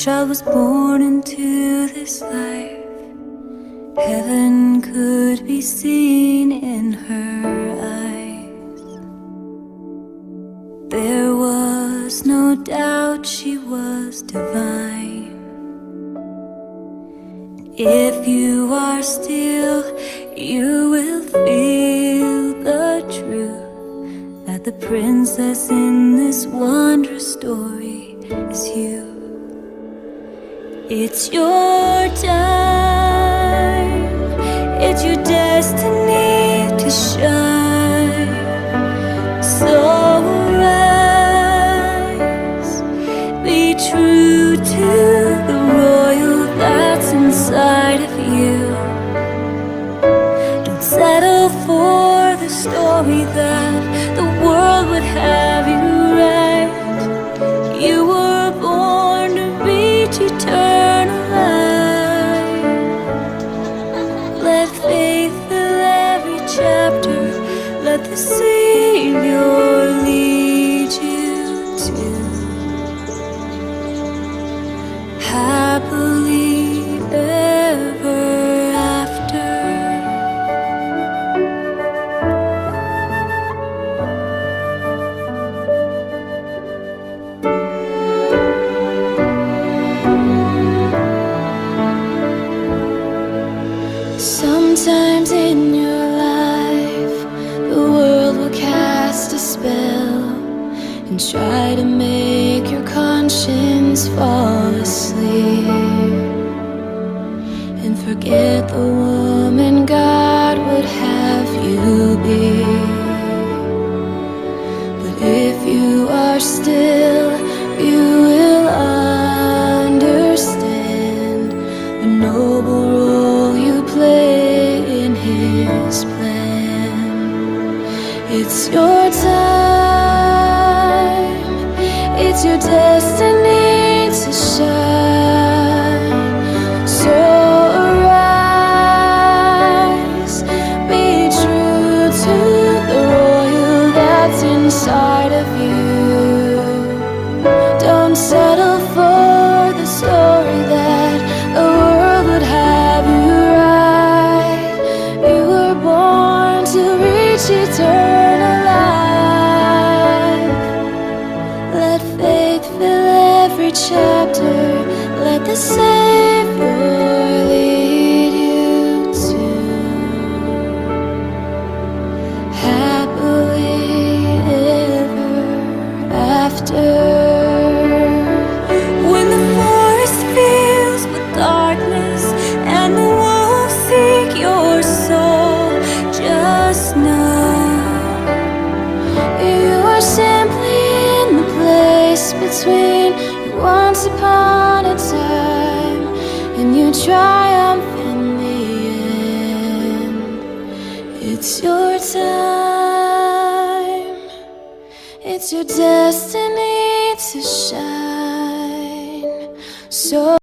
child was born into this life. Heaven could be seen in her eyes. There was no doubt she was divine. If you are still, you will feel the truth that the princess in this wondrous story is you. It's your time, it's your destiny to shine. So rise, be true to the royal that's inside of you. Don't settle for the story that the world would have you write. You were born to reach eternal life. Let faith fill every chapter. Let the Savior lead you to happily ever after. Sometimes in your life, the world will cast a spell and try to make your conscience fall asleep and forget the woman God would have you be. But if you are still, you will understand the noble role you play in His plan. It's your time, it's your destiny to shine. So arise, be true to the royal that's inside of you. Don't settle for the story that the world would have you write. You were born to reach eternal life. Let faith fill every chapter. Let the Savior lead you to happily ever after. When the forest fills with darkness and the wolves seek your soul, just know you are simply in the place between once upon a time and you triumph in the end. It's your time, it's your destiny to shine. So